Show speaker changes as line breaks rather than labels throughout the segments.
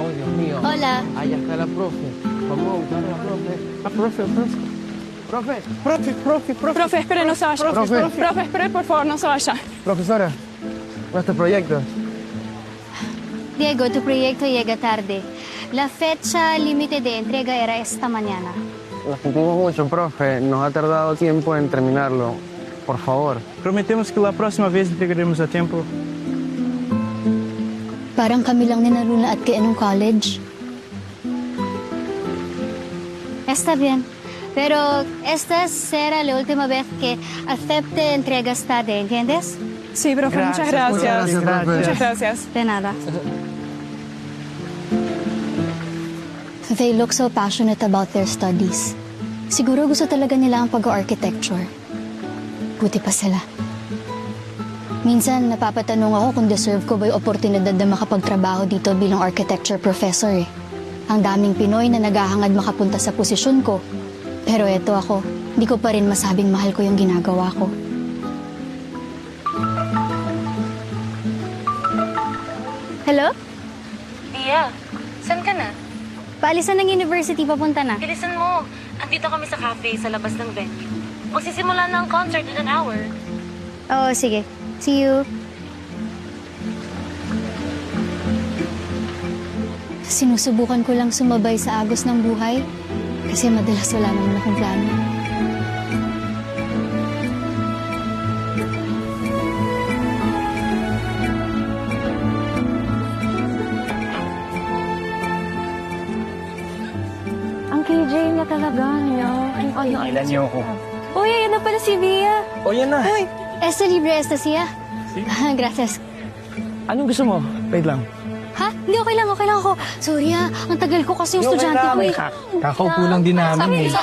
Oh, Dios mío.
Hola.
Allá está la profe. Vamos a buscar a la profe. Ah, profe. Profe.
Profe, espere, no se vaya. Profe, espere, por favor, no se vaya.
Profesora, nuestro proyecto.
Diego, tu proyecto llega tarde. La fecha límite de entrega era esta mañana.
Lo sentimos mucho, profe. Nos ha tardado tiempo en terminarlo. Por favor.
Prometemos que la próxima vez entregaremos a tiempo.
Parang kami lang ni Naruna at kay anong college. Está bien. Pero esta será la última vez que acepte entregas tarde, ¿entiendes?
Sí, profe, muchas gracias. Muchas gracias.
De nada. They look so passionate about their studies. Siguro gusto talaga nila ang pag-architecture. Buti pa sila. Minsan, napapatanong ako kung deserve ko ba yung oportunidad na makapagtrabaho dito bilang architecture professor eh. Ang daming Pinoy na naghahangad makapunta sa posisyon ko. Pero eto ako, hindi ko pa rin masabing mahal ko yung ginagawa ko. Hello?
Tia, saan ka na?
Paalisan ng university, papunta na.
Bilisan mo. Andito kami sa cafe sa labas ng venue. Magsisimula na ang concert in an hour.
Oo, sige. See you. Sinusubukan ko lang sumabay sa agos ng buhay kasi madalas wala naman akong plano.
Ang KJ niya talaga, no?
Ilan niyo ako?
Uy, ayan na pala si Via.
O, yan na.
Esta libre, esta siya. Gracias.
Anong gusto mo? Wait lang.
Ha? Hindi, okay lang ako. Sorry ang tagal ko kasi yung estudyante ko eh.
Kakaupo lang din namin eh.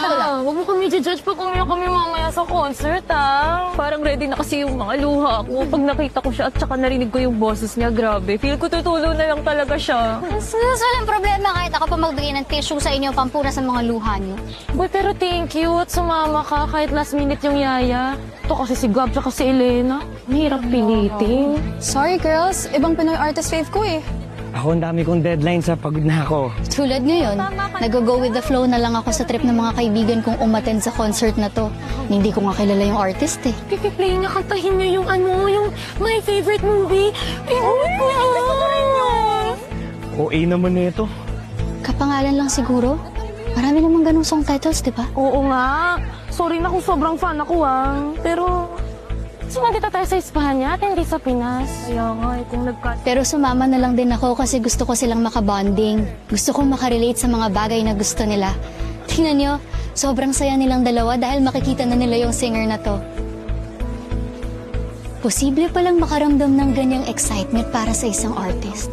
Huwag mo kami judge pag umiyak kami mamaya sa concert, ah. Parang ready na kasi yung mga luha ko. Pag nakita ko siya at saka narinig ko yung boses niya, grabe. Feel ko tutulo na lang talaga siya.
Walang problema kahit ako pa magbigay ng tissue sa inyo pampuna sa mga luha niyo.
Boy, pero thank you at sumama ka kahit last minute yung yaya. Ito kasi si Gab at si Elena. Mahirap pilitin.
Sorry, girls. Ibang Pinoy artist fave ko eh.
Ako, ang dami kong deadline sa pagod na ako.
Tulad ngayon, nag-go with the flow na lang ako sa trip ng mga kaibigan kong umattend sa concert na to. Hindi ko nga kilala yung artist eh.
Pipi-play niya, kantahin niya yung yung my favorite movie. Pinunod ko yan.
OA naman na ito.
Kapangalan lang siguro. Marami namang ganung song titles, di ba?
Oo nga. Sorry na kung sobrang fan ako, Pero, sumagita tayo sa Espanya at hindi sa Pinas. Kaya nga, kung
Pero sumama na lang din ako kasi gusto ko silang makabonding. Gusto kong makarelate sa mga bagay na gusto nila. Tingnan nyo, sobrang saya nilang dalawa dahil makikita na nila yung singer na to. Posible palang makaramdam ng ganyang excitement para sa isang artist.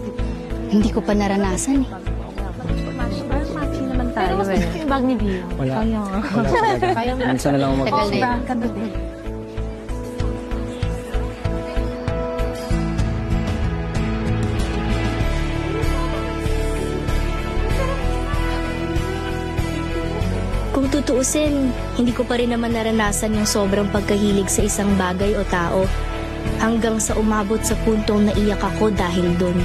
Hindi ko pa naranasan eh.
Pero mas gusto yung bag ni Dio.
Wala.
Kaya nga.
Minsan na lang ako
Tagal na
Kanda
yun.
din.
Kung tutuusin, hindi ko pa rin naman naranasan yung sobrang pagkahilig sa isang bagay o tao hanggang sa umabot sa puntong naiyak ako dahil dun.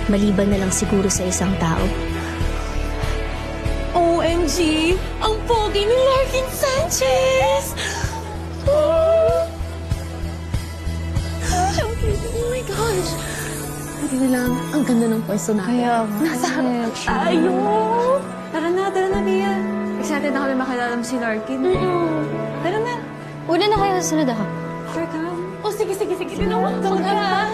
Maliban na lang siguro sa isang tao.
OMG! Ang pogi ni Larkin Sanchez! Oh my gosh! Buti na lang, ang ganda ng pwesto natin.
Kaya
Nasa harap tayo!
Tara na, Mia. Excited na kami makilala mo si Larkin. Tara na.
Una na kayo, sunod ako.
Sure ka?
Oh, sige. Tinawa ka na.